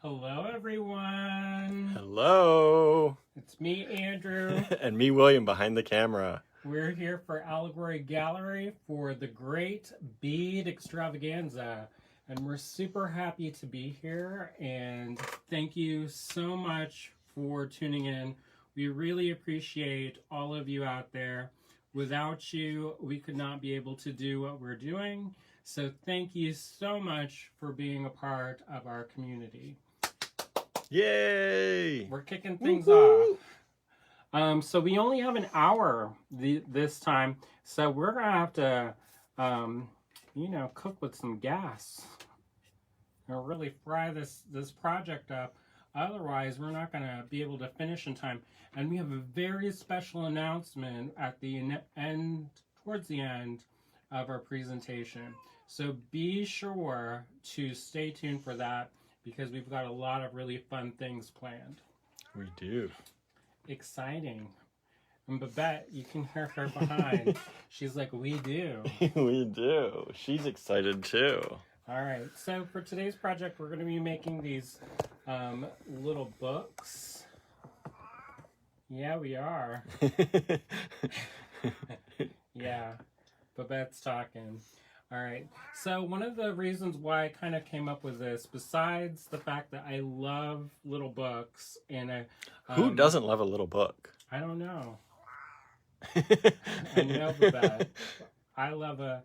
Hello, everyone. Hello. It's me, Andrew. And me, William, behind the camera. We're here for Allegory Gallery for the great Bead Extravaganza. And we're super happy to be here. And thank you so much for tuning in. We really appreciate all of you out there. Without you, we could not be able to do what we're doing. So thank you so much for being a part of our community. Yay! We're kicking things off. So we only have an hour this time. So we're going to have to, cook with some gas. And really fry this project up. Otherwise, we're not going to be able to finish in time. And we have a very special announcement at the end, towards the end of our presentation. So be sure to stay tuned for that because we've got a lot of really fun things planned. We do. Exciting. And Babette, you can hear her behind. She's like, we do. We do. She's excited too. All right. So for today's project, we're going to be making these little books. Yeah, we are. Yeah. Babette's talking. All right. So one of the reasons why I kind of came up with this, besides the fact that I love little books, and who doesn't love a little book? I don't know. I know Babette. I love a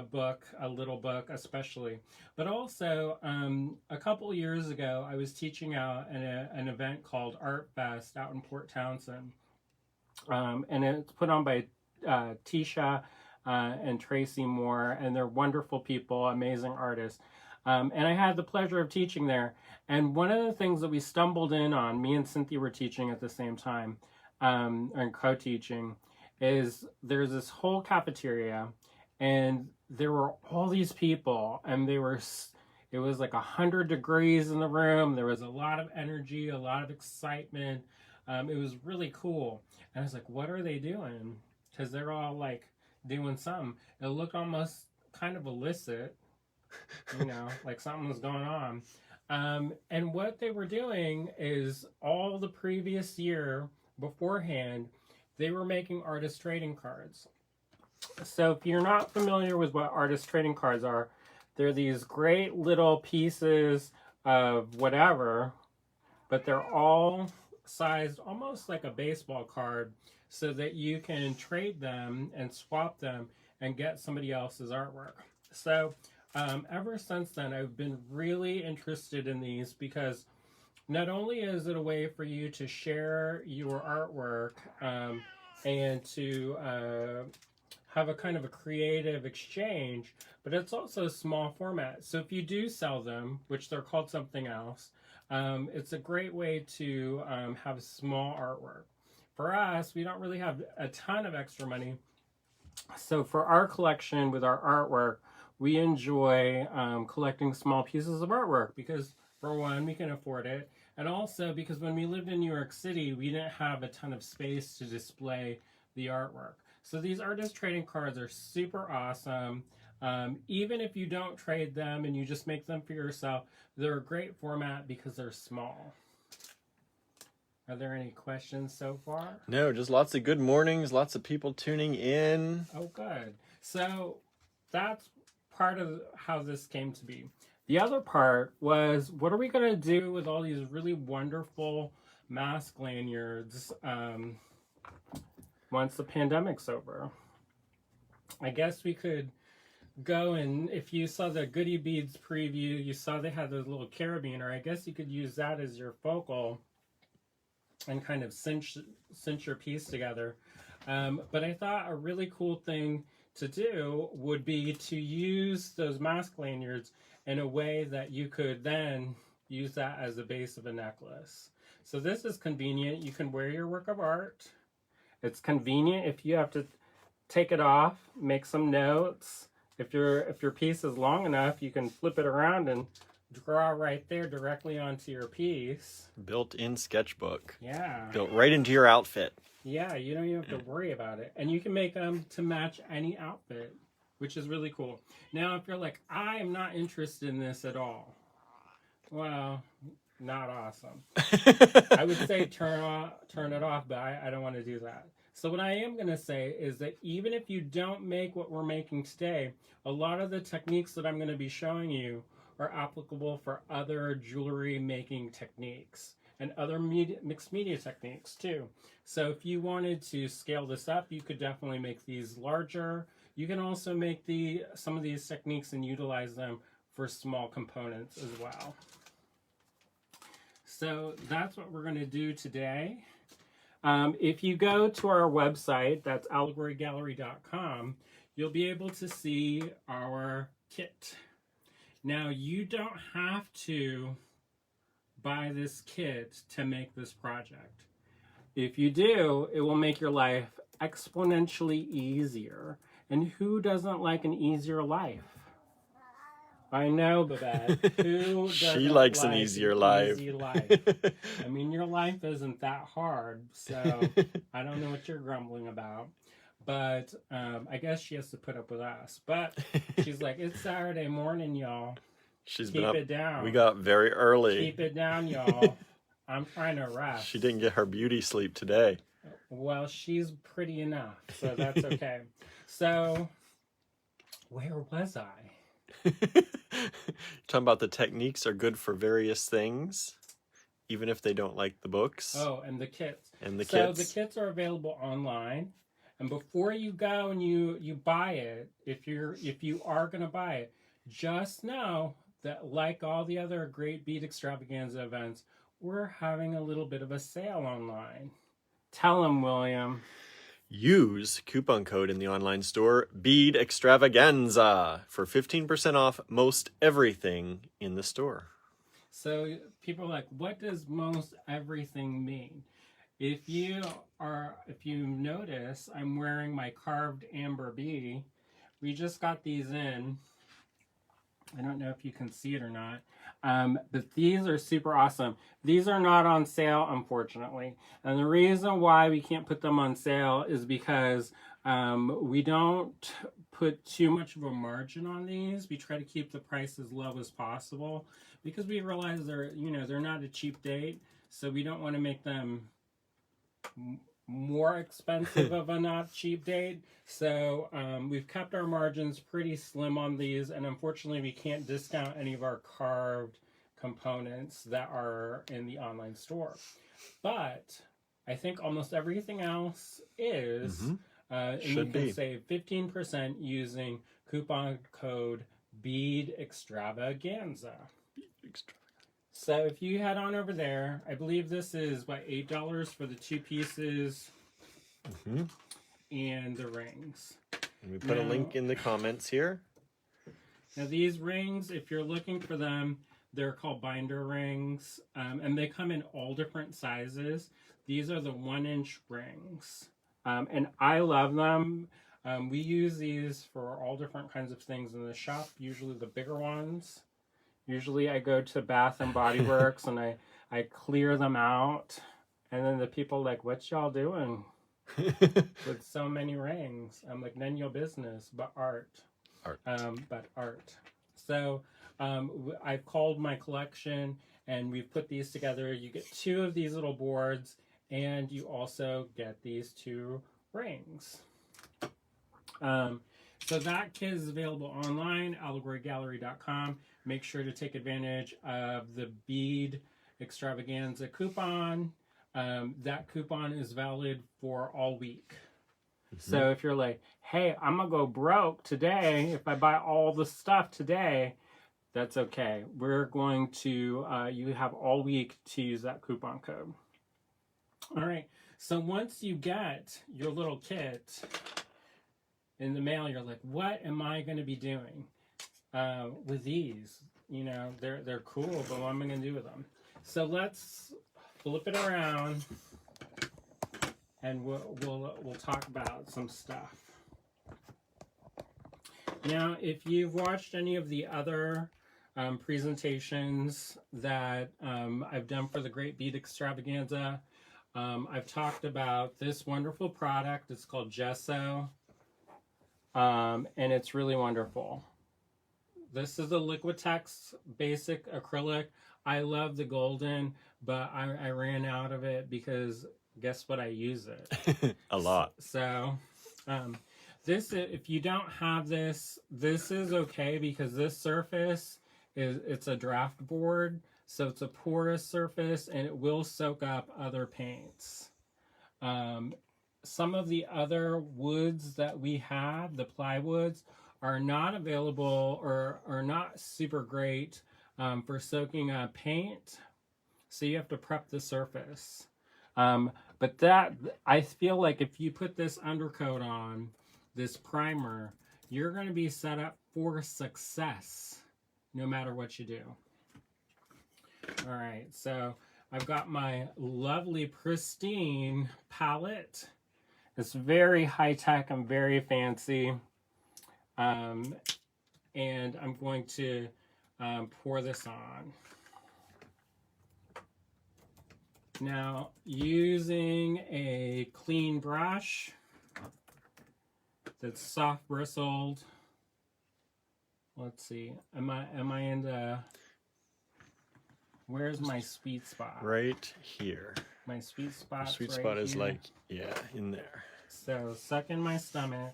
book, a little book especially. But also, a couple years ago, I was teaching out at an event called Art Fest out in Port Townsend. And it's put on by Tisha and Tracy Moore, and they're wonderful people, amazing artists. And I had the pleasure of teaching there. And one of the things that we stumbled in on, me and Cynthia were teaching at the same time, and co-teaching, is there's this whole cafeteria, and there were all these people, and it was like 100 degrees in the room. There was a lot of energy, a lot of excitement. It was really cool. And I was like, what are they doing? Because they're all like doing something. It looked almost kind of illicit, like something was going on. And what they were doing is all the previous year beforehand, they were making artist trading cards. So if you're not familiar with what artist trading cards are, they're these great little pieces of whatever, but they're all sized almost like a baseball card so that you can trade them and swap them and get somebody else's artwork. So ever since then, I've been really interested in these because not only is it a way for you to share your artwork and to have a kind of a creative exchange, but it's also a small format. So if you do sell them, which they're called something else, it's a great way to have small artwork. For us, we don't really have a ton of extra money. So for our collection with our artwork, we enjoy collecting small pieces of artwork because, for one, we can afford it. And also because when we lived in New York City, we didn't have a ton of space to display the artwork. So these artist trading cards are super awesome. Even if you don't trade them and you just make them for yourself, they're a great format because they're small. Are there any questions so far? No, just lots of good mornings, lots of people tuning in. Oh, good. So that's part of how this came to be. The other part was, what are we going to do with all these really wonderful mask lanyards once the pandemic's over? I guess we could go and, if you saw the Goody Beads preview, you saw they had those little carabiner. I guess you could use that as your focal and kind of cinch your piece together. But I thought a really cool thing to do would be to use those mask lanyards in a way that you could then use that as the base of a necklace. So this is convenient. You can wear your work of art. It's convenient if you have to take it off, make some notes. If your piece is long enough, you can flip it around and draw right there directly onto your piece. Built-in sketchbook. Yeah. Built right into your outfit. Yeah, you don't even have to worry about it. And you can make them to match any outfit, which is really cool. Now, if you're like, I am not interested in this at all. Well, not awesome. I would say turn it off, but I don't want to do that. So what I am going to say is that even if you don't make what we're making today, a lot of the techniques that I'm going to be showing you are applicable for other jewelry making techniques and other mixed media techniques too. So if you wanted to scale this up, you could definitely make these larger. You can also make some of these techniques and utilize them for small components as well. So that's what we're going to do today. If you go to our website, that's allegorygallery.com, you'll be able to see our kit. Now, you don't have to buy this kit to make this project. If you do, it will make your life exponentially easier. And who doesn't like an easier life? I know, Babette. Who doesn't She likes like an easier an life. easy life? I mean, your life isn't that hard, so I don't know what you're grumbling about. But I guess she has to put up with us. But she's like, it's Saturday morning, y'all. She's Keep been up. it down. We got very early. Keep it down, y'all. I'm trying to rest. She didn't get her beauty sleep today. Well, she's pretty enough, so that's okay. So, where was I? Talking about the techniques are good for various things, even if they don't like the books. Oh, and the kits. And the So kits. the kits are available online, and before you go and you buy it, if you are going to buy it, just know that like all the other great Bead Extravaganza events, we're having a little bit of a sale online. Tell them, William. Use coupon code in the online store Bead Extravaganza for 15% off most everything in the store. So people are like, what does most everything mean? If you notice, I'm wearing my carved amber bee. We just got these in. I don't know if you can see it or not. But these are super awesome. These are not on sale, unfortunately. And the reason why we can't put them on sale is because we don't put too much of a margin on these. We try to keep the price as low as possible because we realize they're not a cheap date. So we don't want to make them more expensive of a not cheap date. So we've kept our margins pretty slim on these, and unfortunately we can't discount any of our carved components that are in the online store. But I think almost everything else is, and you can save 15% using coupon code Bead Extravaganza. So if you head on over there, I believe this is, what, $8 for the 2 pieces and the rings. And we put a link in the comments here. Now these rings, if you're looking for them, they're called binder rings, and they come in all different sizes. These are the 1-inch rings, and I love them. We use these for all different kinds of things in the shop, usually the bigger ones. Usually I go to Bath and Body Works and I clear them out. And then the people are like, what y'all doing with so many rings? I'm like, none of your business, but art. But art. So I've called my collection and we've put these together. You get 2 of these little boards and you also get these 2 rings. So that kit is available online, allegorygallery.com. Make sure to take advantage of the Bead Extravaganza coupon. That coupon is valid for all week. So if you're like, hey, I'm going to go broke today if I buy all the stuff today, that's okay. We're going to, you have all week to use that coupon code. All right. So once you get your little kit in the mail, you're like, what am I going to be doing with these? You know, they're cool, but what am I going to do with them? So let's flip it around, and we'll talk about some stuff. Now, if you've watched any of the other presentations that I've done for the Great Bead Extravaganza, I've talked about this wonderful product. It's called Gesso. And it's really wonderful. This is a Liquitex basic acrylic. I love the golden, but I ran out of it because guess what? I use it A lot. So, this, if you don't have this, this is okay because this surface it's a draft board, so it's a porous surface and it will soak up other paints. Some of the other woods that we have, the plywoods, are not available or are not super great for soaking up paint. So you have to prep the surface. But that, I feel like if you put this undercoat on, this primer, you're going to be set up for success no matter what you do. All right, so I've got my lovely pristine palette. It's very high-tech and very fancy. And I'm going to pour this on. Now, using a clean brush that's soft bristled. Let's see. Am I in the... Where's my sweet spot? Right here. My sweet spot. Sweet right spot is here. like, yeah, in there. So suck in my stomach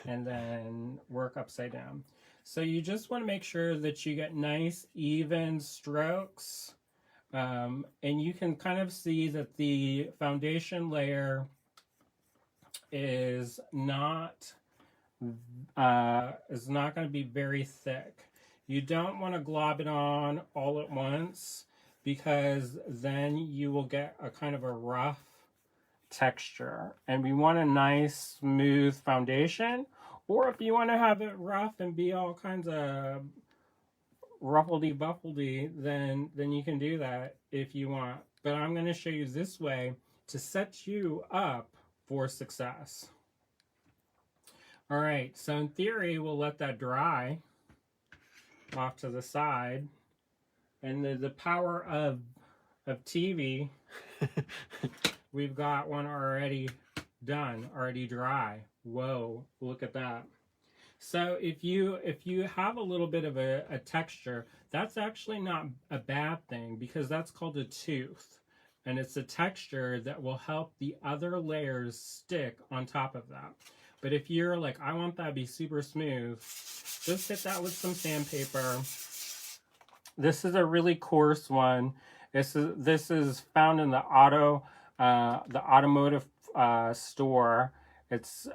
and then work upside down. So you just want to make sure that you get nice even strokes. And you can kind of see that the foundation layer is not going to be very thick. You don't want to glob it on all at once because then you will get a kind of a rough texture. And we want a nice smooth foundation, or if you want to have it rough and be all kinds of ruffledy-buffledy, then you can do that if you want. But I'm going to show you this way to set you up for success. All right, so in theory, we'll let that dry off to the side. And the power of TV, we've got one already done, already dry. Whoa, look at that. So if you have a little bit of a texture, that's actually not a bad thing because that's called a tooth. And it's a texture that will help the other layers stick on top of that. But if you're like, I want that to be super smooth, just hit that with some sandpaper. This is a really coarse one. This is found in the automotive store. It's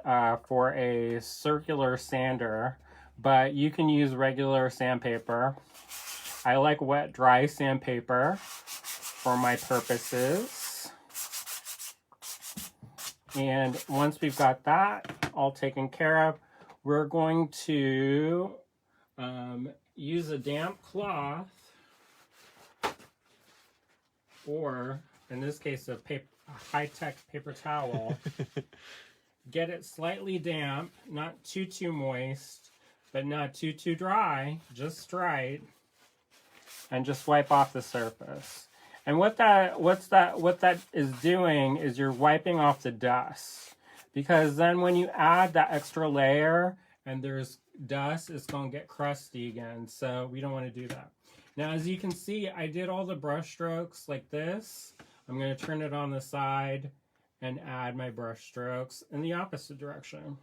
for a circular sander, but you can use regular sandpaper. I like wet, dry sandpaper for my purposes. And once we've got that all taken care of, we're going to use a damp cloth, or in this case, a high-tech paper towel. Get it slightly damp, not too moist, but not too dry, just right, and just wipe off the surface. And what that is doing is you're wiping off the dust, because then when you add that extra layer and there's dust, it's going to get crusty again. So we don't want to do that. Now, as you can see, I did all the brush strokes like this. I'm going to turn it on the side and add my brush strokes in the opposite direction.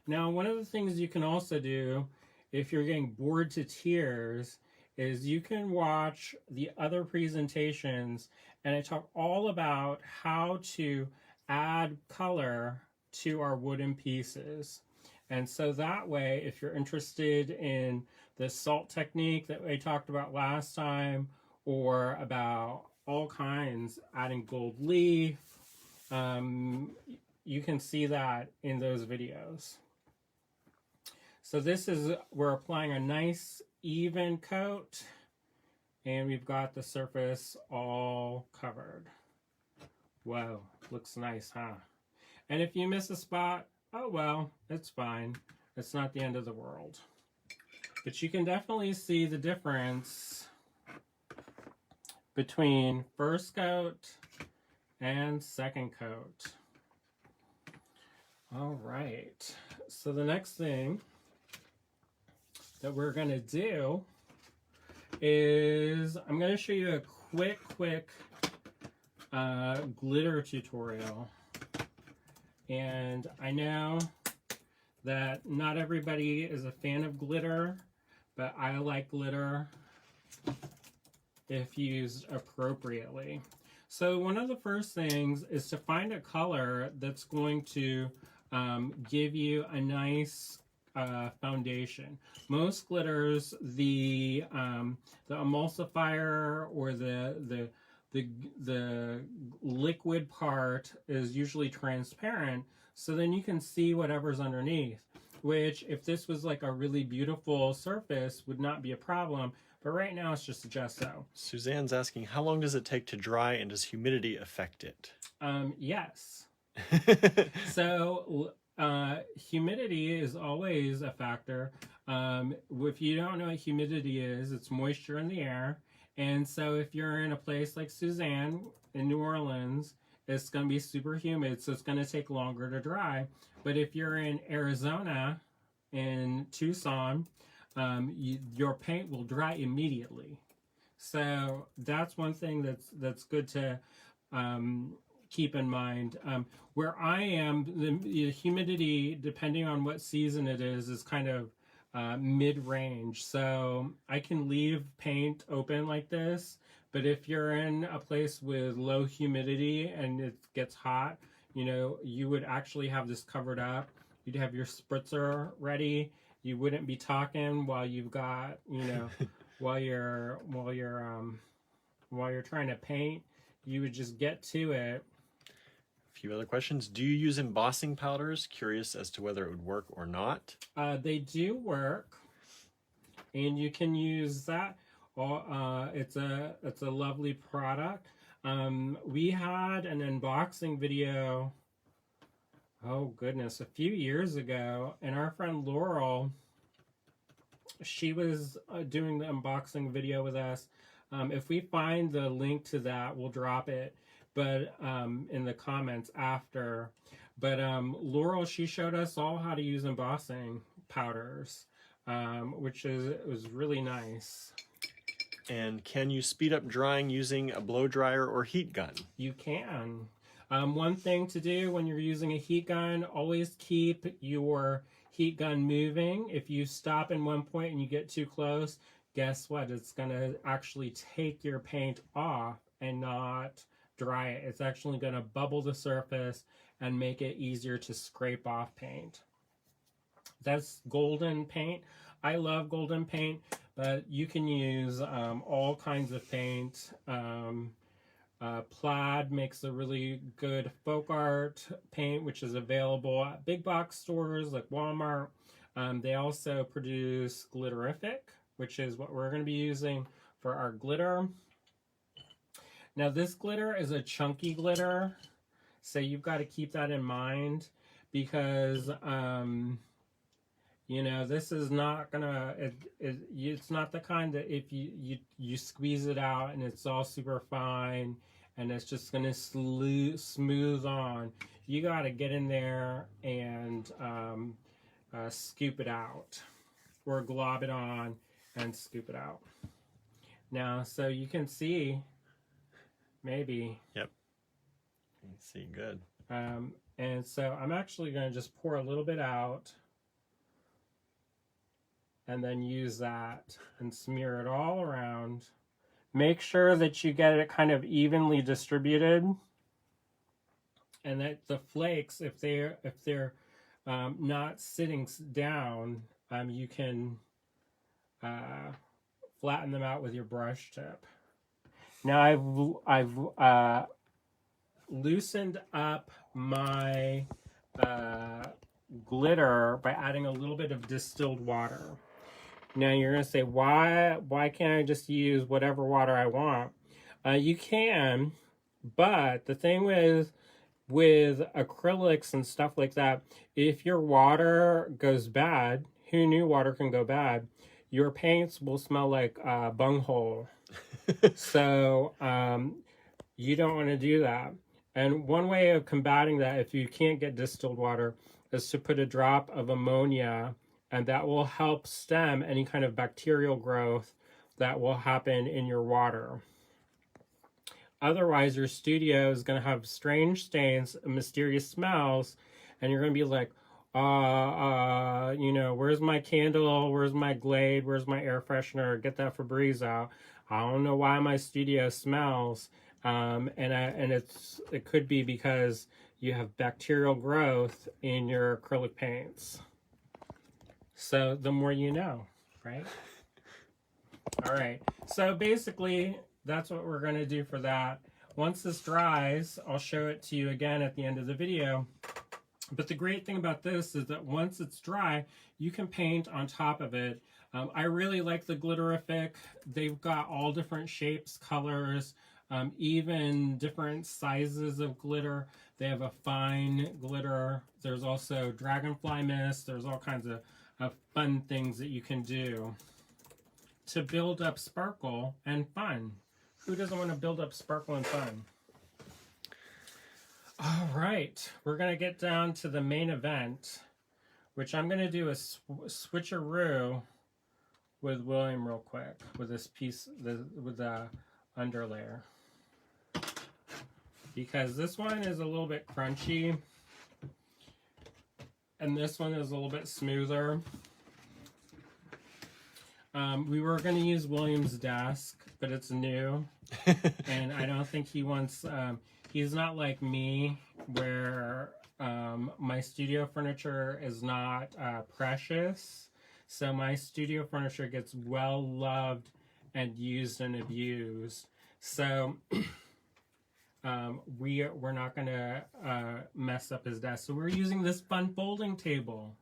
Now, one of the things you can also do if you're getting bored to tears is you can watch the other presentations, and I talk all about how to add color to our wooden pieces. And so that way, if you're interested in the salt technique that we talked about last time, or about all kinds, adding gold leaf, you can see that in those videos. So this is, we're applying a nice even coat, and we've got the surface all covered. Whoa, looks nice, huh? And if you miss a spot, oh well, it's fine. It's not the end of the world. But you can definitely see the difference between first coat and second coat. All right, so the next thing that we're gonna do is I'm going to show you a quick glitter tutorial. And I know that not everybody is a fan of glitter, but I like glitter if used appropriately. So one of the first things is to find a color that's going to give you a nice foundation. Most glitters, the emulsifier or the liquid part is usually transparent, so then you can see whatever's underneath, which if this was like a really beautiful surface would not be a problem, but right now it's just a gesso. Suzanne's asking, how long does it take to dry and does humidity affect it? Yes. So humidity is always a factor. If you don't know what humidity is, it's moisture in the air. And so if you're in a place like Suzanne in New Orleans, it's going to be super humid, so it's going to take longer to dry. But if you're in Arizona, in Tucson, your paint will dry immediately. So that's one thing that's good to keep in mind. Where I am, the humidity, depending on what season it is kind of mid-range. So I can leave paint open like this, but if you're in a place with low humidity and it gets hot, you know, you would actually have this covered up. You'd have your spritzer ready. You wouldn't be talking while you've got, you know, while you're trying to paint. You would just get to it. A few other questions. Do you use embossing powders? Curious as to whether it would work or not. They do work, and you can use that. It's a lovely product. We had an unboxing video, oh goodness, a few years ago, and our friend Laurel, she was doing the unboxing video with us. If we find the link to that, we'll drop it, but in the comments after. But Laurel, she showed us all how to use embossing powders, which was really nice. And can you speed up drying using a blow dryer or heat gun? You can. One thing to do when you're using a heat gun, always keep your heat gun moving. If you stop in one point and you get too close, guess what? It's going to actually take your paint off and not dry it. It's actually going to bubble the surface and make it easier to scrape off paint. That's golden paint. I love golden paint, but you can use all kinds of paint. Plaid makes a really good folk art paint, which is available at big box stores like Walmart. They also produce Glitterific, which is what we're going to be using for our glitter. Now this glitter is a chunky glitter, so you've got to keep that in mind, because you know, this is not gonna, it's not the kind that if you squeeze it out and it's all super fine and it's just gonna smooth on. You got to get in there and scoop it out, or glob it on and scoop it out. Now, so you can see, maybe. Yep. You can see good. And so I'm actually going to just pour a little bit out and then use that and smear it all around. Make sure that you get it kind of evenly distributed, and that the flakes, if they're not sitting down, you can flatten them out with your brush tip. Now I've loosened up my glitter by adding a little bit of distilled water. Now you're going to say, why can't I just use whatever water I want? You can, but the thing with acrylics and stuff like that, if your water goes bad, who knew water can go bad? Your paints will smell like bunghole. So you don't want to do that. And one way of combating that, if you can't get distilled water, is to put a drop of ammonia, and that will help stem any kind of bacterial growth that will happen in your water. Otherwise, your studio is going to have strange stains, mysterious smells, and you're going to be like, you know, where's my candle? Where's my Glade? Where's my air freshener? Get that Febreze out. I don't know why my studio smells. And it could be because you have bacterial growth in your acrylic paints. So the more you know, right? All right. So basically, that's what we're going to do for that. Once this dries, I'll show it to you again at the end of the video. But the great thing about this is that once it's dry, you can paint on top of it. I really like the Glitterific. They've got all different shapes, colors, even different sizes of glitter. They have a fine glitter. There's also dragonfly mist. There's all kinds of fun things that you can do to build up sparkle and fun. Who doesn't want to build up sparkle and fun? All right, we're going to get down to the main event, which I'm going to do a switcheroo with William real quick with this piece, with the underlayer. Because this one is a little bit crunchy, and this one is a little bit smoother. We were going to use William's desk, but it's new, and I don't think he wants... he's not like me, where my studio furniture is not precious. So my studio furniture gets well loved and used and abused. So we're not going to mess up his desk. So we're using this fun folding table.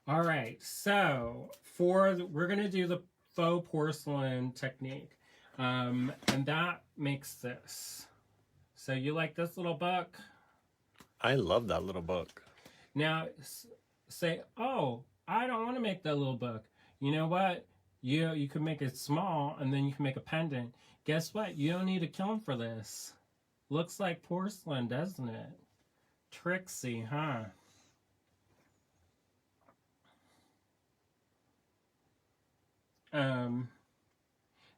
All right, so we're going to do the faux porcelain technique. And that makes this. So you like this little book? I love that little book. Now, say, oh, I don't want to make that little book. You know what? You can make it small, and then you can make a pendant. Guess what? You don't need a kiln for this. Looks like porcelain, doesn't it? Tricksy, huh?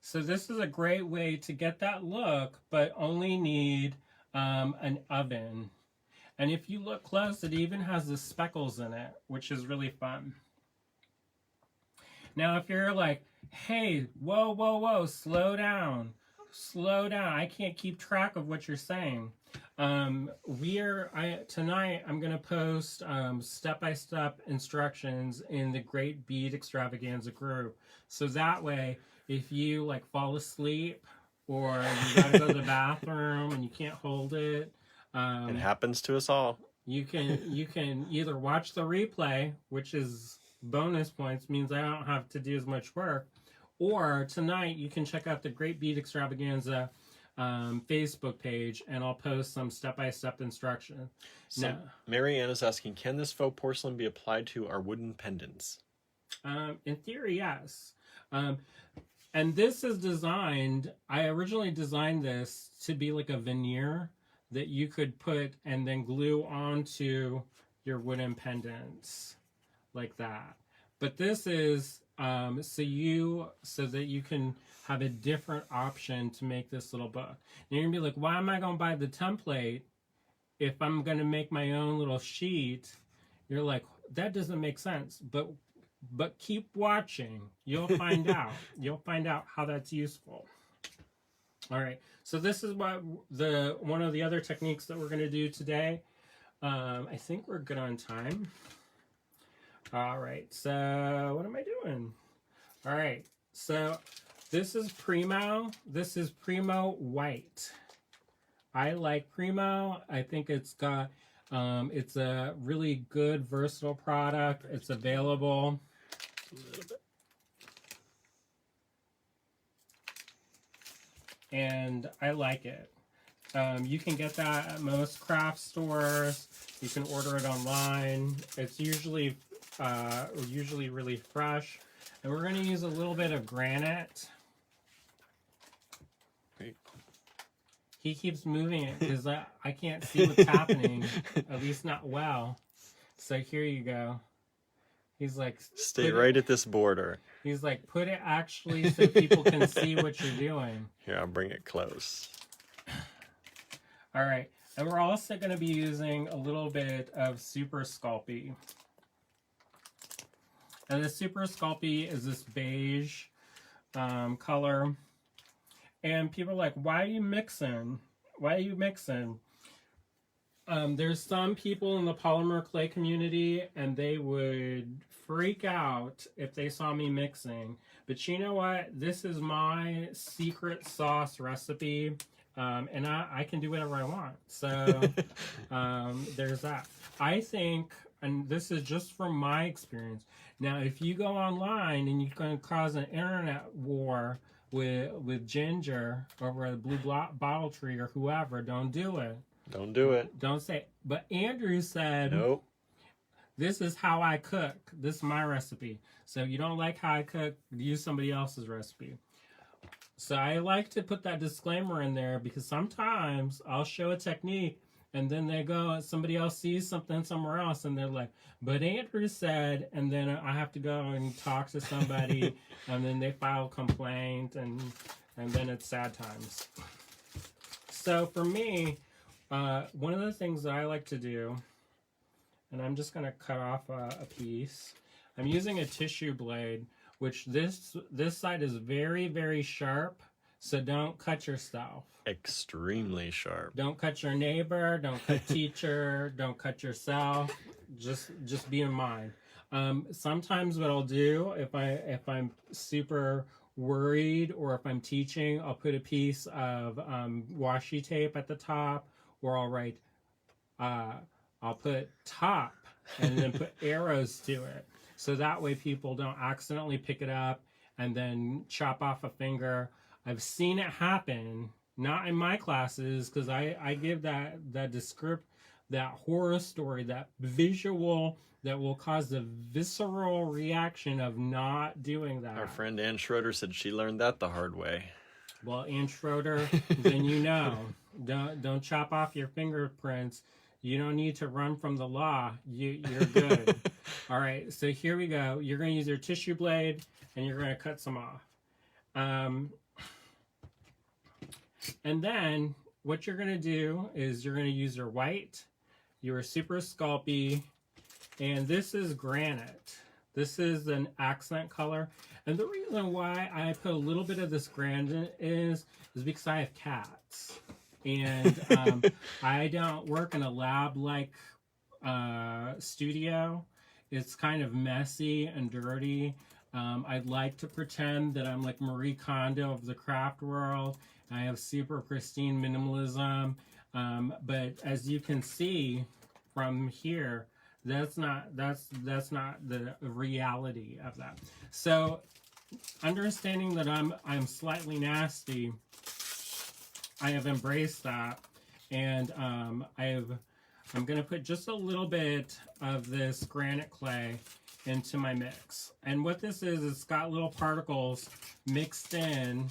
So this is a great way to get that look, but only need an oven. And if you look close, it even has the speckles in it, which is really fun. Now, if you're like, hey, whoa, whoa, whoa, slow down, I can't keep track of what you're saying. Tonight I'm going to post step-by-step instructions in the Great Bead Extravaganza group. So that way, if you like fall asleep or you gotta go to the bathroom and you can't hold it, it happens to us all. You can either watch the replay, which is bonus points, means I don't have to do as much work, or tonight you can check out the Great Bead Extravaganza Facebook page, and I'll post some step-by-step instruction. So now, Marianne is asking, can this faux porcelain be applied to our wooden pendants? In theory, yes. And this is designed, I originally designed this to be like a veneer that you could put and then glue onto your wooden pendants like that. But this is so that you can have a different option to make this little book. And you're gonna be like, why am I gonna buy the template if I'm gonna make my own little sheet? You're like, that doesn't make sense. But keep watching. You'll find out. You'll find out how that's useful. All right. So this is what one of the other techniques that we're going to do today. I think we're good on time. All right. So what am I doing? All right. So this is Primo. This is Primo White. I like Primo. I think it's got it's a really good versatile product. It's available. A little bit. And I like it. You can get that at most craft stores. You can order it online. It's usually really fresh. And we're going to use a little bit of granite. Great. He keeps moving it because I can't see what's happening, at least not well. So here you go. He's like, Stay right at this border. He's like, put it actually so people can see what you're doing. Here, I'll bring it close. All right. And we're also going to be using a little bit of Super Sculpey. And the Super Sculpey is this beige color. And people are like, why are you mixing? Why are you mixing? There's some people in the polymer clay community, and they would freak out if they saw me mixing. But you know what? This is my secret sauce recipe, and I can do whatever I want. So there's that. I think, and this is just from my experience. Now, if you go online and you're going to cause an internet war with Ginger over a blue bottle tree or whoever, don't do it. Don't do it. Don't say it. But Andrew said, nope. This is how I cook. This is my recipe. So you don't like how I cook, use somebody else's recipe. So I like to put that disclaimer in there because sometimes I'll show a technique and then they go, somebody else sees something somewhere else and they're like, but Andrew said, and then I have to go and talk to somebody and then they file a complaint and then it's sad times. So for me, one of the things that I like to do, and I'm just going to cut off a piece. I'm using a tissue blade, which this side is very, very sharp, so don't cut yourself. Extremely sharp. Don't cut your neighbor, don't cut teacher, don't cut yourself. Just be in mind. Sometimes what I'll do, if I'm super worried or if I'm teaching, I'll put a piece of washi tape at the top, or I'll write, I'll put top and then put arrows to it. So that way people don't accidentally pick it up and then chop off a finger. I've seen it happen, not in my classes, because I give that horror story, that visual that will cause the visceral reaction of not doing that. Our friend Ann Schroeder said she learned that the hard way. Well, Ann Schroeder, then you know. Don't chop off your fingerprints. You don't need to run from the law. You're good. All right, so here we go. You're going to use your tissue blade, and you're going to cut some off. And then what you're going to do is you're going to use your white, your Super Sculpey, and this is granite. This is an accent color. And the reason why I put a little bit of this granite is because I have cats. And I don't work in a lab-like studio. It's kind of messy and dirty. I'd like to pretend that I'm like Marie Kondo of the craft world. I have super pristine minimalism. But as you can see from here, that's not the reality of that. So understanding that I'm slightly nasty, I have embraced that, and I'm going to put just a little bit of this granite clay into my mix. And what this is, it's got little particles mixed in,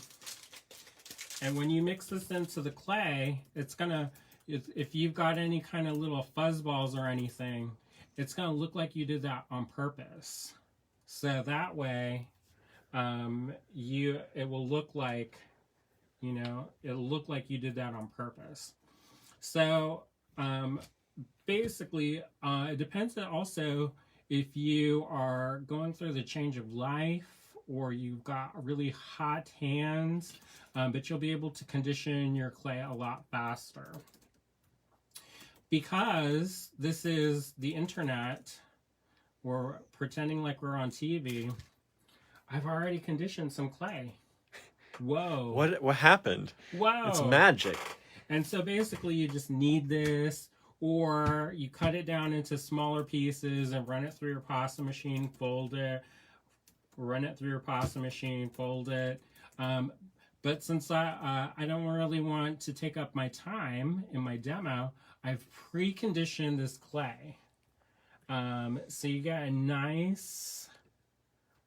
and when you mix this into the clay, it's going to, if you've got any kind of little fuzz balls or anything, it's going to look like you did that on purpose. So that way, it will look like, it'll look like you did that on purpose. So basically, it depends on also if you are going through the change of life or you've got really hot hands, but you'll be able to condition your clay a lot faster. Because this is the internet, we're pretending like we're on TV, I've already conditioned some clay. Whoa. What happened? Whoa. It's magic. And so basically you just knead this, or you cut it down into smaller pieces and run it through your pasta machine, fold it, run it through your pasta machine, fold it. But since I don't really want to take up my time in my demo, I've preconditioned this clay. So you got a nice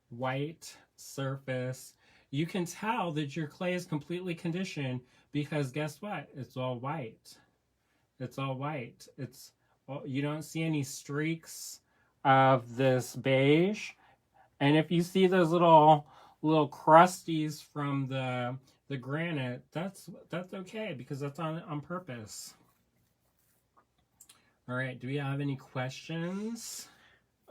white surface. You can tell that your clay is completely conditioned because guess what? It's all white. It's all white. You don't see any streaks of this beige. And if you see those little crusties from the granite, that's okay, because that's on purpose. All right, do we have any questions?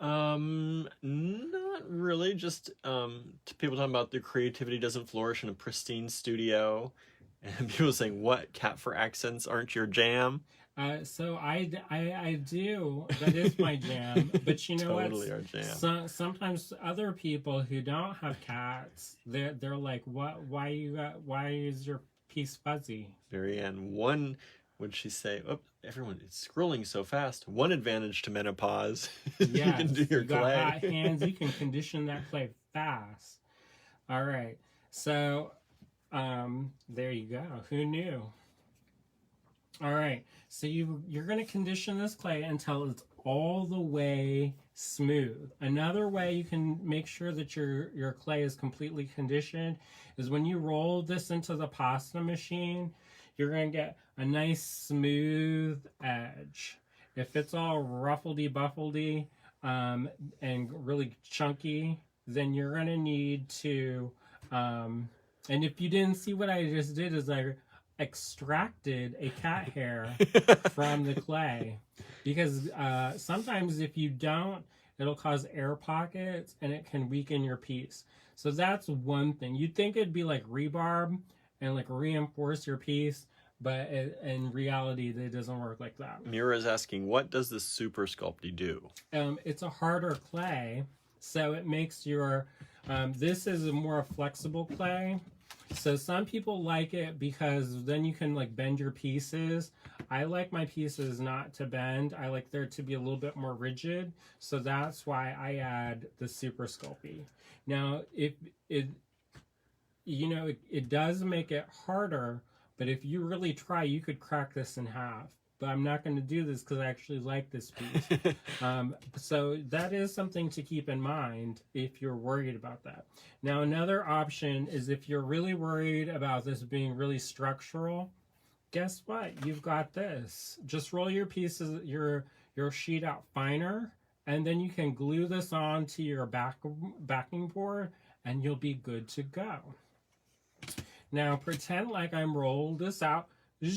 Not really. Just people talking about their creativity doesn't flourish in a pristine studio, and people saying, "What, cat for accents aren't your jam?" So I do. That is my jam. But you know Totally our jam. sometimes other people who don't have cats, they're like, what? Why is your piece fuzzy? Very end. One, would she say? Oh, everyone, it's scrolling so fast. One advantage to menopause is you Yes, can do your you got clay. hot hands. You can condition that clay fast. All right. So, there you go. Who knew? All right. So you're going to condition this clay until it's all the way smooth. Another way you can make sure that your clay is completely conditioned is when you roll this into the pasta machine, you're going to get a nice smooth edge. If it's all ruffledy-buffledy and really chunky, then you're going to need to, and if you didn't see what I just did, is I extracted a cat hair from the clay, because sometimes if you don't, it'll cause air pockets and it can weaken your piece. So that's one thing. You'd think it'd be like rebarb and like reinforce your piece, but in reality, it doesn't work like that. Mira's asking, what does the Super Sculpty do? It's a harder clay, so it makes your, this is a more flexible clay. So some people like it because then you can like bend your pieces. I like my pieces not to bend. I like there to be a little bit more rigid. So that's why I add the Super Sculpey. Now, if it, you know, it does make it harder, but if you really try, you could crack this in half. But I'm not going to do this because I actually like this piece. So that is something to keep in mind if you're worried about that. Now, another option is if you're really worried about this being really structural, guess what? You've got this. Just roll your pieces, your sheet out finer, and then you can glue this on to your backing board, and you'll be good to go. Now, pretend like I'm rolling this out. I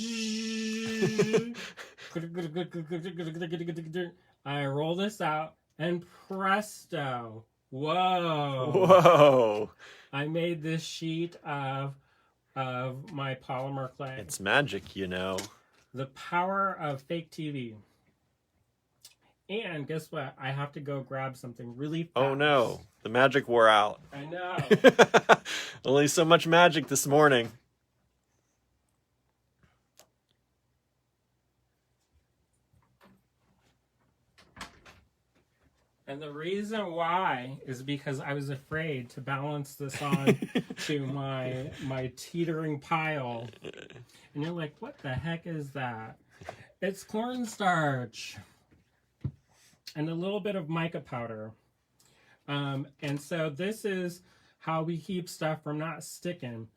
roll this out, and presto! Whoa! Whoa! I made this sheet of my polymer clay. It's magic, you know. The power of fake TV. And guess what? I have to go grab something really fast. Oh no, the magic wore out. I know. Only so much magic this morning. And the reason why is because I was afraid to balance this on to my teetering pile. And you're like, what the heck is that? It's cornstarch and a little bit of mica powder. And so this is how we keep stuff from not sticking.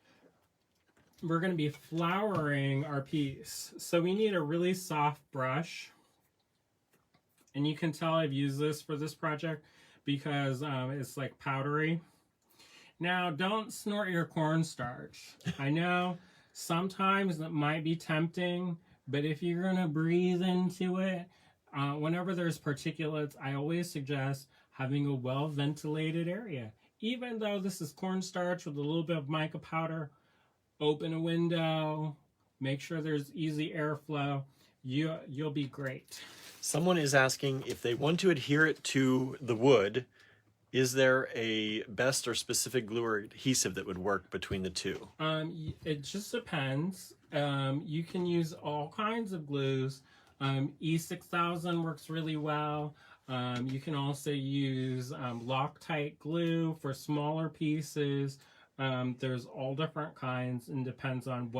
We're going to be flouring our piece. So we need a really soft brush. And you can tell I've used this for this project because it's like powdery. Now, don't snort your cornstarch. I know sometimes it might be tempting, but if you're going to breathe into it, whenever there's particulates, I always suggest having a well-ventilated area. Even though this is cornstarch with a little bit of mica powder, open a window, make sure there's easy airflow. You'll be great. Someone is asking if they want to adhere it to the wood, is there a best or specific glue or adhesive that would work between the two? It just depends. You can use all kinds of glues. E6000 works really well. You can also use Loctite glue for smaller pieces. There's all different kinds, and depends on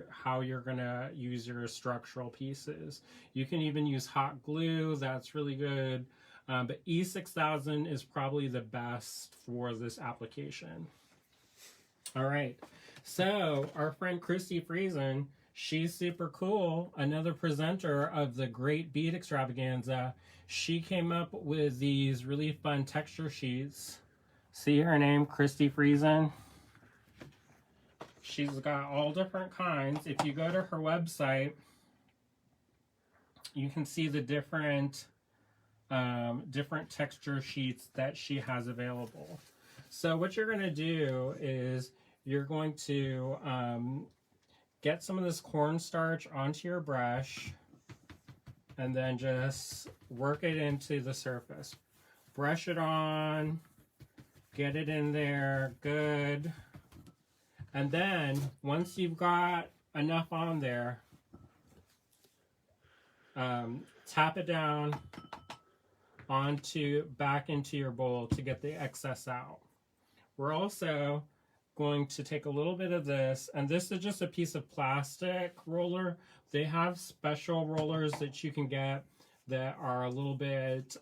how you're gonna use your structural pieces. You can even use hot glue. That's really good. But E6000 is probably the best for this application. All right. So our friend Christy Friesen she's super cool. Another presenter of the Great Bead Extravaganza. She came up with these really fun texture sheets. See her name, Christy Friesen. She's got all different kinds. If you go to her website, you can see the different texture sheets that she has available. So what you're going to do is you're going to get some of this cornstarch onto your brush and then just work it into the surface. Brush it on, get it in there, good. And then once you've got enough on there, tap it down back into your bowl to get the excess out. We're also going to take a little bit of this, and this is just a piece of plastic roller. They have special rollers that you can get that are a little bit,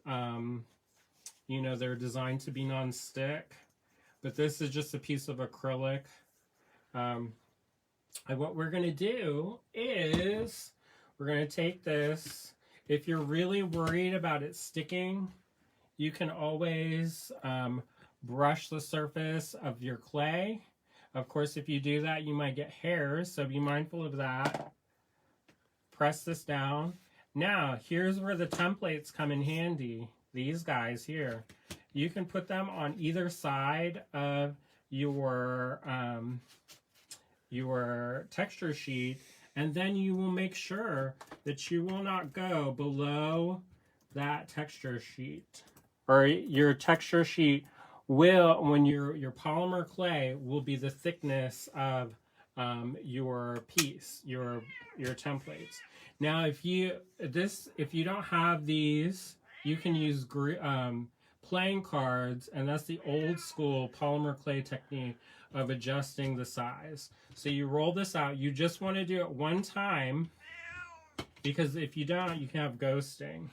you know, they're designed to be non-stick, but this is just a piece of acrylic. And what we're going to do is we're going to take this. If you're really worried about it sticking, you can always brush the surface of your clay. Of course, if you do that, you might get hairs, so be mindful of that. Press this down. Now, here's where the templates come in handy. These guys here. You can put them on either side of your texture sheet, and then you will make sure that you will not go below that texture sheet. Or your texture sheet will, when your polymer clay will be the thickness of your piece, your templates. Now, if you don't have these, you can use playing cards, and that's the old school polymer clay technique of adjusting the size. So you roll this out. You just want to do it one time, because if you don't, you can have ghosting.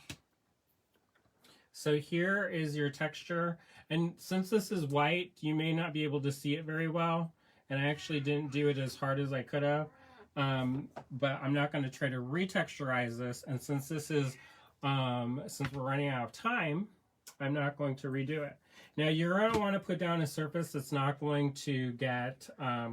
So here is your texture, and since this is white, you may not be able to see it very well, and I actually didn't do it as hard as I could have, but I'm not going to try to retexturize this, and since this is since we're running out of time, I'm not going to redo it. Now you're going to want to put down a surface that's not going to get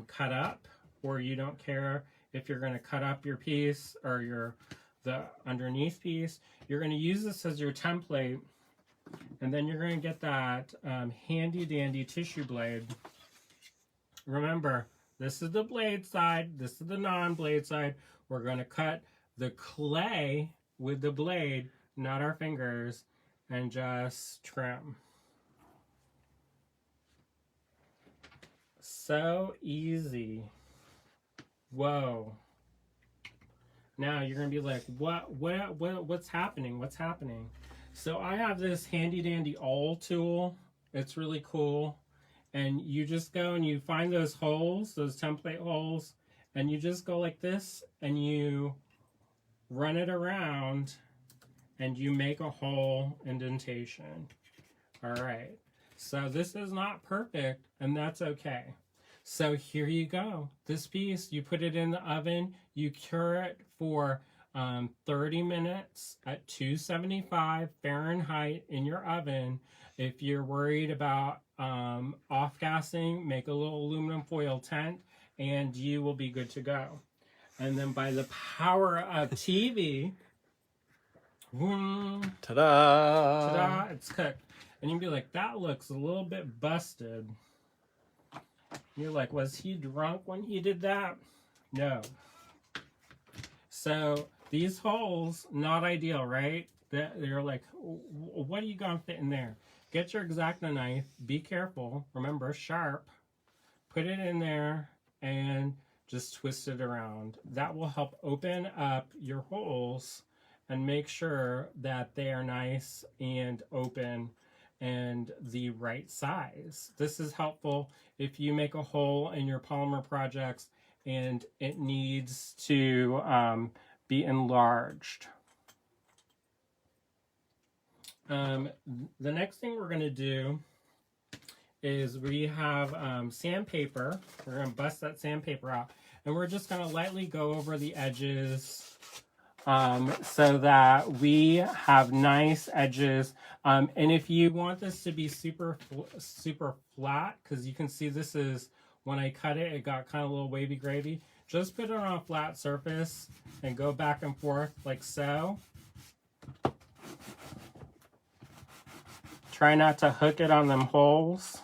cut up, or you don't care if you're going to cut up your piece or the underneath piece. You're going to use this as your template, and then you're going to get that handy dandy tissue blade. Remember, this is the blade side, this is the non-blade side. We're going to cut the clay with the blade, not our fingers, and just trim. So easy. Whoa. Now you're gonna be like, what's happening? What's happening? So I have this handy dandy awl tool. It's really cool. And you just go and you find those holes, those template holes, and you just go like this and you run it around and you make a hole indentation. All right. So this is not perfect, and that's okay. So here you go. This piece, you put it in the oven, you cure it for 30 minutes at 275 Fahrenheit in your oven. If you're worried about off-gassing, make a little aluminum foil tent, and you will be good to go. And then by the power of TV, Ta-da! ta-da, it's cooked. And you'd be like, that looks a little bit busted. You're like, was he drunk when he did that? No. So these holes, not ideal, right? They're like, what are you going to fit in there? Get your X-Acto knife. Be careful. Remember, sharp. Put it in there and just twist it around. That will help open up your holes and make sure that they are nice and open and the right size. This is helpful if you make a hole in your polymer projects and it needs to be enlarged. The next thing we're going to do is we have sandpaper. We're going to bust that sandpaper out. And we're just going to lightly go over the edges so that we have nice edges. And if you want this to be super flat, because you can see this is, when I cut it, it got kind of a little wavy gravy. Just put it on a flat surface and go back and forth like so. Try not to hook it on them holes.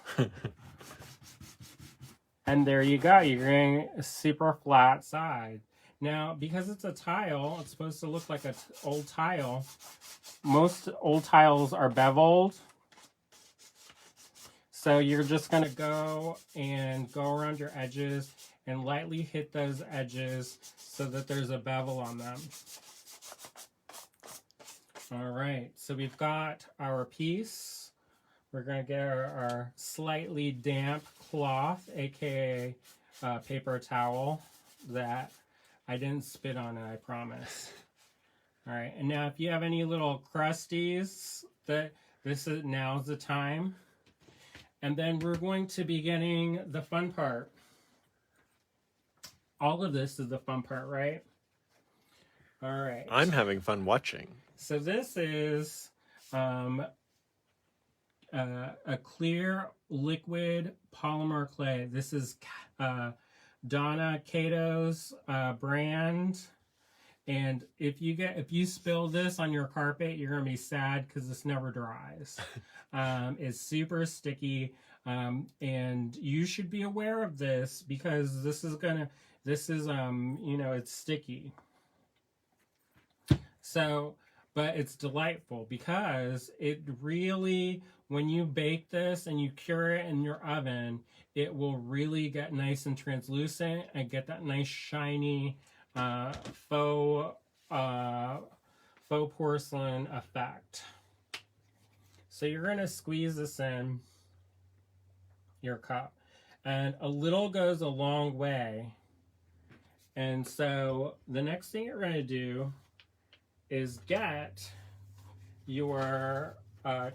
And there you go. You're getting a super flat side. Now, because it's a tile, it's supposed to look like an old tile. Most old tiles are beveled. So you're just going to go around your edges and lightly hit those edges so that there's a bevel on them. All right, so we've got our piece. We're going to get our slightly damp cloth, aka paper towel, that I didn't spit on it, I promise. All right, and now if you have any little crusties, now's the time. And then we're going to be getting the fun part. All of this is the fun part, right? All right. I'm having fun watching. So this is a clear liquid polymer clay. This is Donna Cato's brand. And if you spill this on your carpet, you're gonna be sad because this never dries. It's super sticky, and you should be aware of this because it's sticky. So, but it's delightful because it really, when you bake this and you cure it in your oven, it will really get nice and translucent and get that nice shiny faux porcelain effect. So you're going to squeeze this in your cup, and a little goes a long way. And so the next thing you're going to do is get your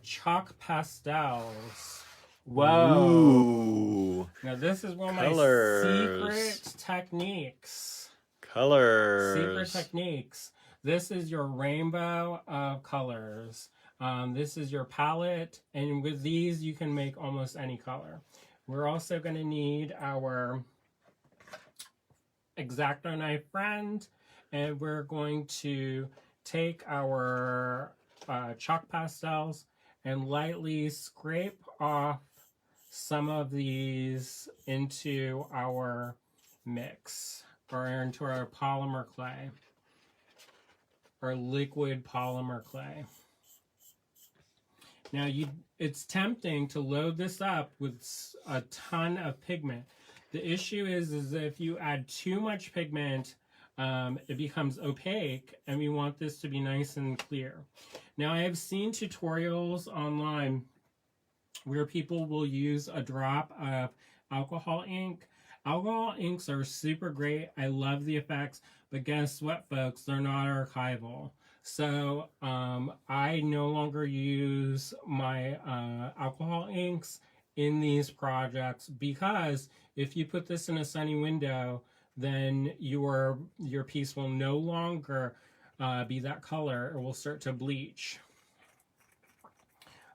chalk pastels. Whoa. Ooh. Now this is one of Colors. my secret techniques. Colors. Secret techniques. This is your rainbow of colors. This is your palette, and with these you can make almost any color. We're also going to need our X-Acto knife friend, and we're going to take our chalk pastels and lightly scrape off some of these into our mix, or into our polymer clay, or liquid polymer clay. Now it's tempting to load this up with a ton of pigment. The issue is that if you add too much pigment, it becomes opaque, and we want this to be nice and clear. Now, I have seen tutorials online where people will use a drop of alcohol ink. Alcohol inks are super great. I love the effects, but guess what, folks? They're not archival. So I no longer use my alcohol inks in these projects, because if you put this in a sunny window, then your piece will no longer be that color. It will start to bleach.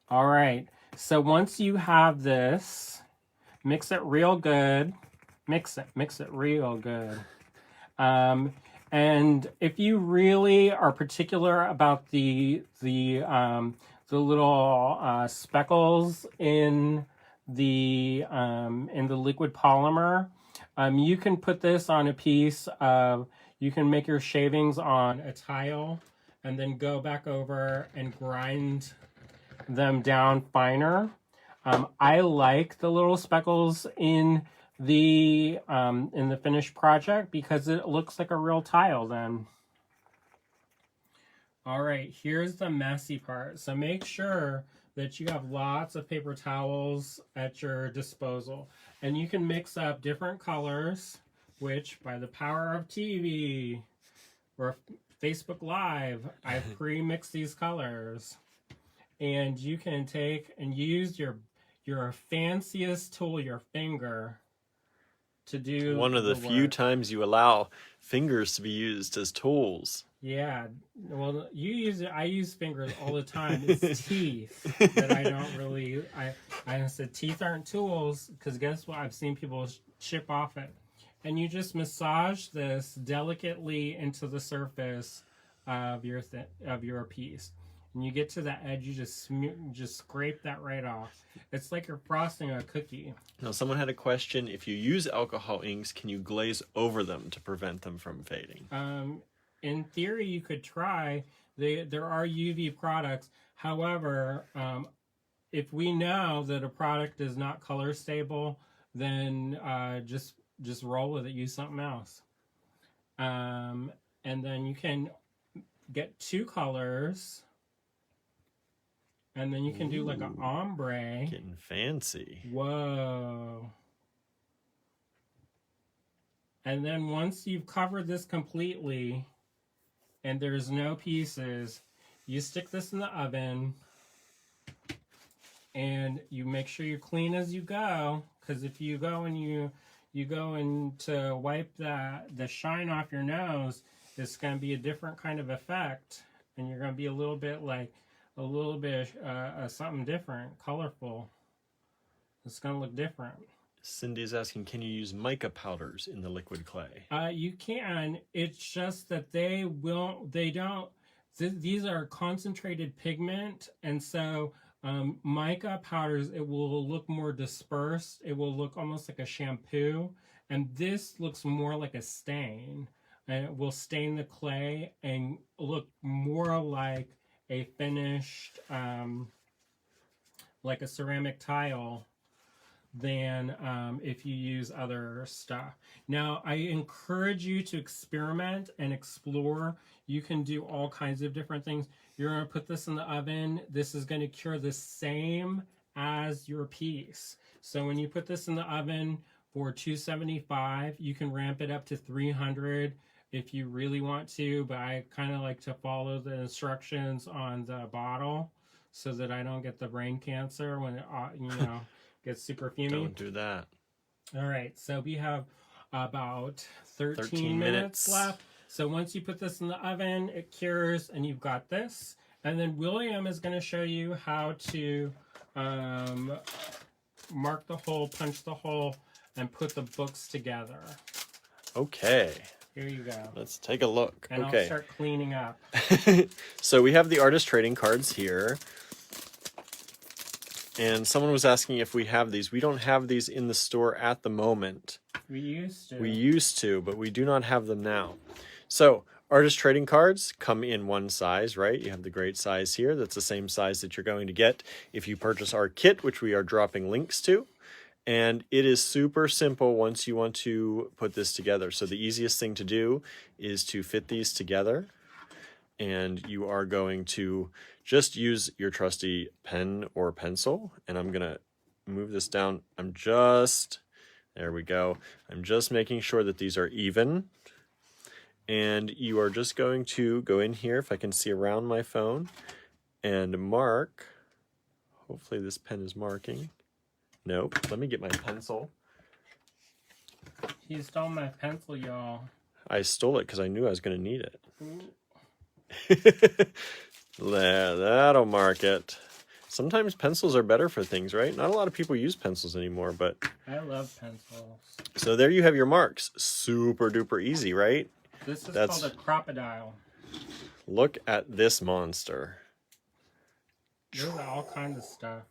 All right, so once you have this, mix it real good. Mix it real good. And if you really are particular about the little speckles in the liquid polymer, you can put this on a piece of, you can make your shavings on a tile and then go back over and grind them down finer. I like the little speckles in the finished project because it looks like a real tile then. All right, here's the messy part. So make sure that you have lots of paper towels at your disposal. And you can mix up different colors, which by the power of TV or Facebook Live, I've pre-mixed these colors. And you can take and use your fanciest tool, your finger, to do One of the few work. times you allow fingers to be used as tools. Yeah, well, you use it. I use fingers all the time. It's teeth that I don't really. I said teeth aren't tools because guess what? I've seen people chip off it, and you just massage this delicately into the surface of your piece, and you get to that edge. You just scrape that right off. It's like you're frosting a cookie. Now, someone had a question: if you use alcohol inks, can you glaze over them to prevent them from fading? In theory, you could try. There are UV products. However, if we know that a product is not color stable, then just roll with it. Use something else. And then you can get 2 colors. And then you can do like an ombre. Getting fancy. Whoa. And then once you've covered this completely, and there's no pieces, you stick this in the oven, and you make sure you're clean as you go, because if you go and you go in to wipe the shine off your nose, it's going to be a different kind of effect, and you're going to be a little bit something different, colorful. It's going to look different. Cindy's asking, can you use mica powders in the liquid clay? You can. It's just that these are concentrated pigment, and so mica powders, it will look more dispersed. It will look almost like a shampoo, and this looks more like a stain, and it will stain the clay and look more like a finished, like a ceramic tile, than if you use other stuff. Now, I encourage you to experiment and explore. You can do all kinds of different things. You're going to put this in the oven. This is going to cure the same as your piece. So when you put this in the oven for 275, you can ramp it up to 300 if you really want to, but I kind of like to follow the instructions on the bottle so that I don't get the brain cancer when it, gets super fumey. Don't do that. All right, so we have about 13 minutes left. So once you put this in the oven, it cures, and you've got this. And then William is going to show you how to mark the hole, punch the hole, and put the books together. Okay. Here you go. Let's take a look. And okay. I'll start cleaning up. So we have the artist trading cards here. And someone was asking if we have these. We don't have these in the store at the moment. We used to. We used to, but we do not have them now. So artist trading cards come in one size, right? You have the great size here. That's the same size that you're going to get if you purchase our kit, which we are dropping links to. And it is super simple once you want to put this together. So the easiest thing to do is to fit these together. And you are going to just use your trusty pen or pencil. And I'm going to move this down. There we go. I'm just making sure that these are even. And you are just going to go in here, if I can see around my phone, and mark. Hopefully this pen is marking. Nope. Let me get my pencil. He stole my pencil, y'all. I stole it because I knew I was going to need it. There, that'll mark it. Sometimes pencils are better for things, right? Not a lot of people use pencils anymore, but... I love pencils. So there you have your marks. Super duper easy, right? This is called a crocodile. Look at this monster. There's all kinds of stuff.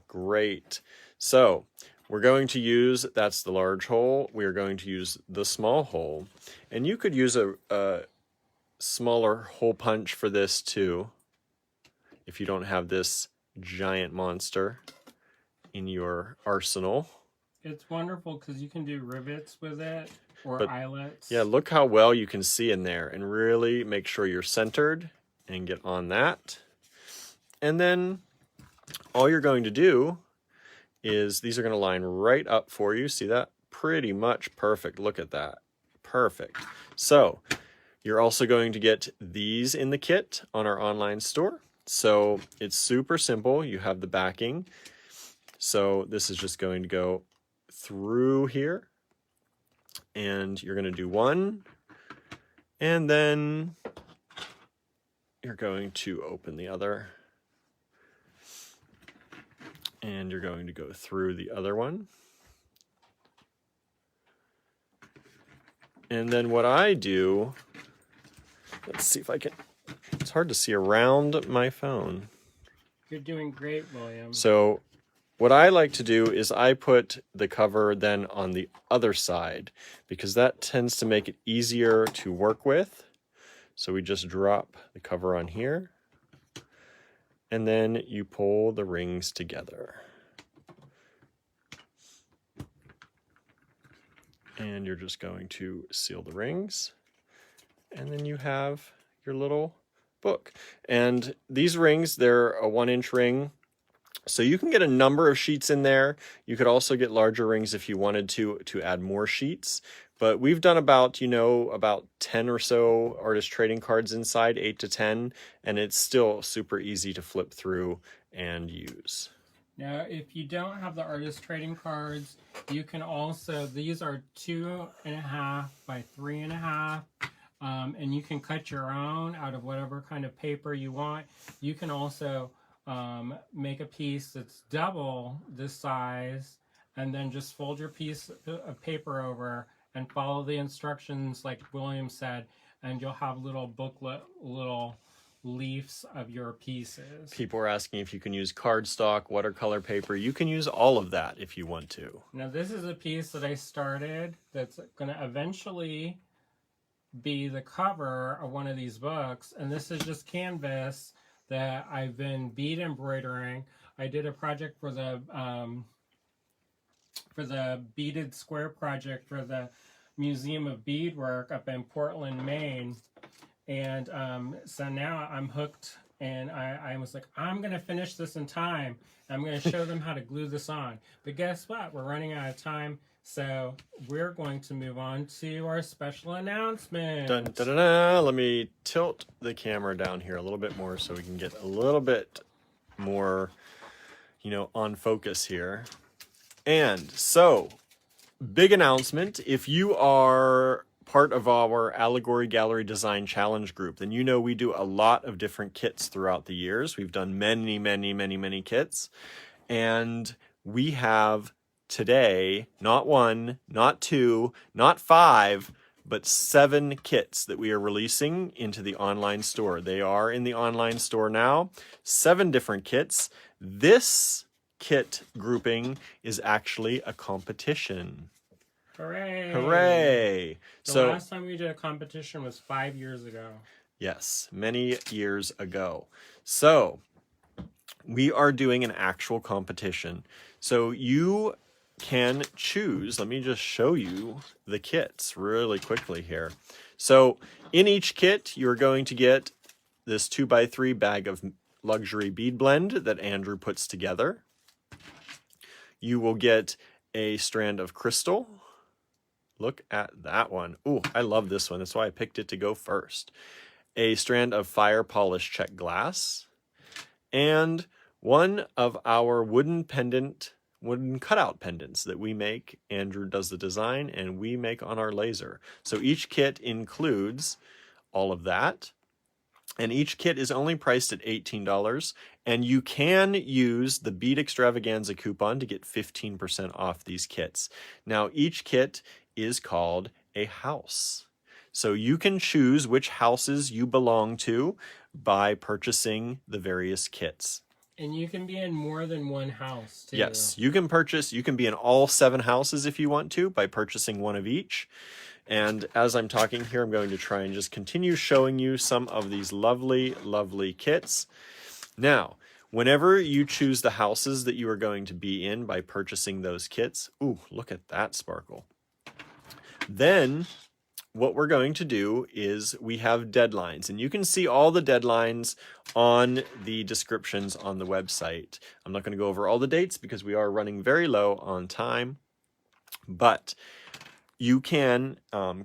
Great. So we're going to use, that's the large hole. We are going to use the small hole. And you could use a smaller hole punch for this too, if you don't have this giant monster in your arsenal. It's wonderful because you can do rivets with it or eyelets. Yeah, look how well you can see in there, and really make sure you're centered and get on that. And then all you're going to do is these are going to line right up for you. See that? Pretty much perfect. Look at that. Perfect. So you're also going to get these in the kit on our online store. So it's super simple. You have the backing. So this is just going to go through here. And you're going to do one, and then you're going to open the other, and you're going to go through the other one. And then what I do, let's see if I can, it's hard to see around my phone. You're doing great, William. So what I like to do is I put the cover then on the other side, because that tends to make it easier to work with. So we just drop the cover on here, and then you pull the rings together. And you're just going to seal the rings, and then you have your little book. And these rings, they're a 1-inch ring, so you can get a number of sheets in there. You could also get larger rings if you wanted to add more sheets. But we've done about, about 10 or so artist trading cards inside, 8 to 10, and it's still super easy to flip through and use. Now, if you don't have the artist trading cards, you can also, these are 2.5 by 3.5, and you can cut your own out of whatever kind of paper you want. You can also make a piece that's double this size, and then just fold your piece of paper over and follow the instructions like William said, and you'll have little booklet, little leaves of your pieces. People are asking if you can use cardstock, watercolor paper. You can use all of that if you want to. Now this is a piece that I started that's going to eventually be the cover of one of these books, and this is just canvas that I've been bead embroidering. I did a project for the beaded square project for the Museum of Beadwork up in Portland, Maine. And so now I'm hooked, and I was like, I'm going to finish this in time. I'm going to show them how to glue this on. But guess what? We're running out of time. So we're going to move on to our special announcement. Dun, dun, dun, dun. Let me tilt the camera down here a little bit more so we can get a little bit more, on focus here. And so, big announcement. If you are part of our Allegory Gallery Design Challenge group, then we do a lot of different kits throughout the years. We've done many, many, many, many kits. And we have today, not 1, not 2, not 5, but 7 kits that we are releasing into the online store. They are in the online store now. 7 different kits. This kit grouping is actually a competition. Hooray! Hooray! The last time we did a competition was 5 years ago. Yes, many years ago. So we are doing an actual competition. So you can choose. Let me just show you the kits really quickly here. So in each kit, you're going to get this 2x3 bag of luxury bead blend that Andrew puts together. You will get a strand of crystal. Look at that one. Ooh, I love this one. That's why I picked it to go first. A strand of fire polished check glass. And one of our wooden cutout pendants that we make. Andrew does the design and we make on our laser. So each kit includes all of that. And each kit is only priced at $18. And you can use the Bead Extravaganza coupon to get 15% off these kits. Now, each kit is called a house. So you can choose which houses you belong to by purchasing the various kits. And you can be in more than one house, too. Yes, you can be in all 7 houses if you want to by purchasing one of each. And as I'm talking here, I'm going to try and just continue showing you some of these lovely, lovely kits. Now, whenever you choose the houses that you are going to be in by purchasing those kits, ooh, look at that sparkle. Then what we're going to do is we have deadlines, and you can see all the deadlines on the descriptions on the website. I'm not going to go over all the dates because we are running very low on time, but you can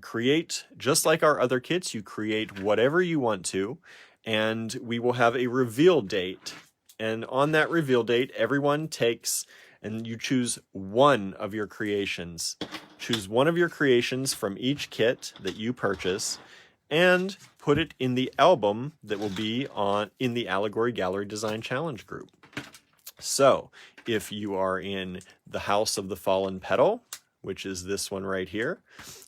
create, just like our other kits, you create whatever you want to, and we will have a reveal date. And on that reveal date, everyone takes, and you choose one of your creations. choose one of your creations from each kit that you purchase, and put it in the album that will be in the Allegory Gallery Design Challenge group. So if you are in the House of the Fallen Petal, which is this one right here,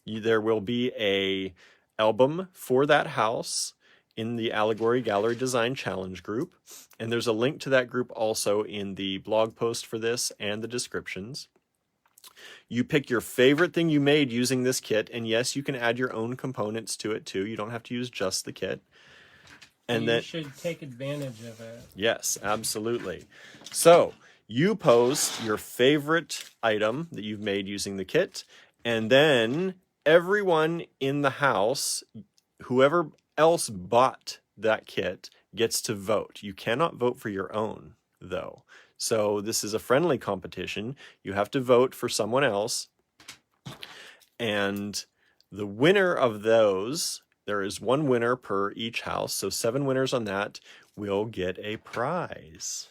there will be a album for that house in the Allegory Gallery Design Challenge group. And there's a link to that group also in the blog post for this and the descriptions. You pick your favorite thing you made using this kit, and yes, you can add your own components to it too. You don't have to use just the kit. And you should take advantage of it. Yes, absolutely. So you post your favorite item that you've made using the kit, and then everyone in the house, whoever else bought that kit, gets to vote. You cannot vote for your own, though. So this is a friendly competition. You have to vote for someone else. And the winner of those, there is one winner per each house, so 7 winners on that will get a prize.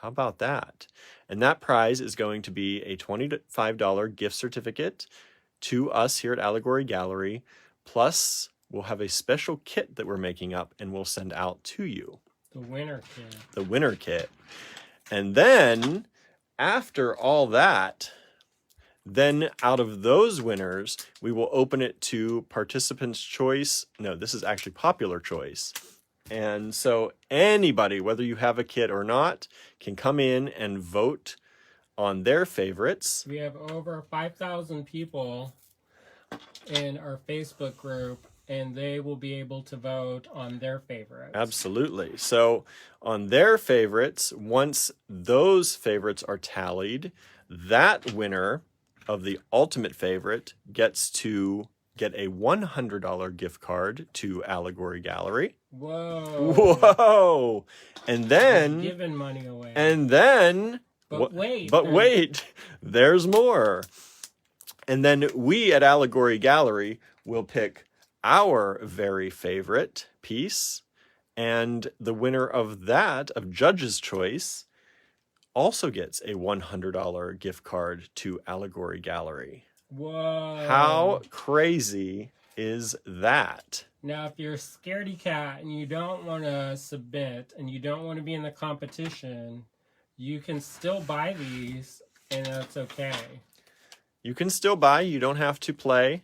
How about that? And that prize is going to be a $25 gift certificate to us here at Allegory Gallery, plus we'll have a special kit that we're making up and we'll send out to you. The winner kit. The winner kit. And then, after all that, then out of those winners, we will open it to participants' choice. No, this is actually popular choice. And so anybody, whether you have a kit or not, can come in and vote on their favorites. We have over 5,000 people in our Facebook group, and they will be able to vote on their favorites. Absolutely. So on their favorites, once those favorites are tallied, that winner of the ultimate favorite gets to get a $100 gift card to Allegory Gallery. Whoa. Whoa. And then... They're giving money away. And then... But wait. Wait. There's more. And then we at Allegory Gallery will pick our very favorite piece, and the winner of that, of Judge's Choice, also gets a $100 gift card to Allegory Gallery. Whoa. How crazy is that? Now, if you're a scaredy cat and you don't want to submit and you don't want to be in the competition, you can still buy these, and that's okay. You can still buy. You don't have to play.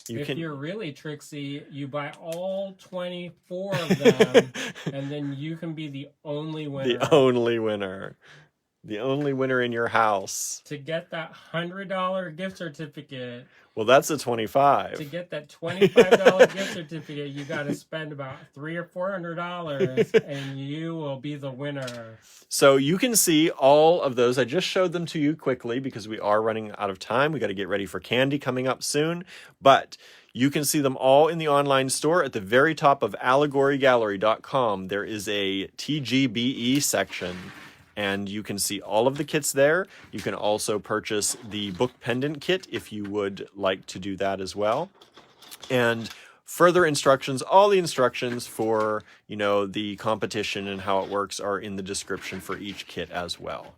If you're really tricksy, you buy all 24 of them, and then you can be the only winner. The only winner. The only winner in your house. To get that $100 gift certificate. Well, that's a 25. To get that $25 gift certificate, you got to spend about $300 or $400, and you will be the winner. So you can see all of those. I just showed them to you quickly because we are running out of time. We got to get ready for candy coming up soon. But you can see them all in the online store. At the very top of allegorygallery.com, there is a TGBE section. And you can see all of the kits there. You can also purchase the book pendant kit if you would like to do that as well. And further instructions, all the instructions for, the competition and how it works are in the description for each kit as well.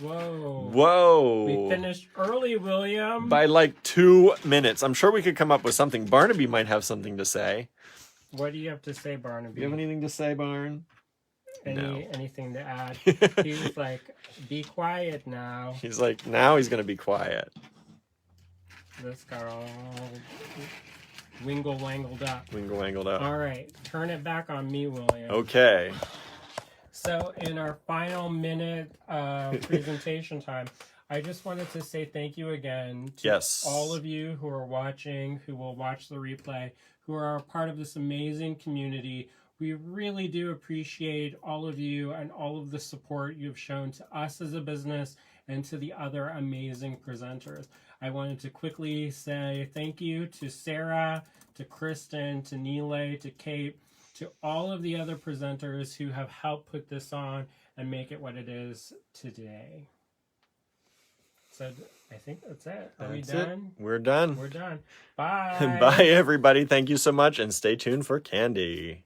Whoa. Whoa. We finished early, William. By like 2 minutes. I'm sure we could come up with something. Barnaby might have something to say. What do you have to say, Barnaby? Do you have anything to say, Barn? Anything to add? He was like, be quiet now. He's like, now he's going to be quiet. This got all wingle-wangled up. Wingle-wangled up. All right, turn it back on me, William. Okay. So in our final minute presentation time, I just wanted to say thank you again to all of you who are watching, who will watch the replay, who are a part of this amazing community. We really do appreciate all of you and all of the support you've shown to us as a business and to the other amazing presenters. I wanted to quickly say thank you to Sarah, to Kristen, to Nile, to Kate, to all of the other presenters who have helped put this on and make it what it is today. So I think that's it. Are we done? We're done. We're done. Bye. Bye, everybody. Thank you so much, and stay tuned for candy.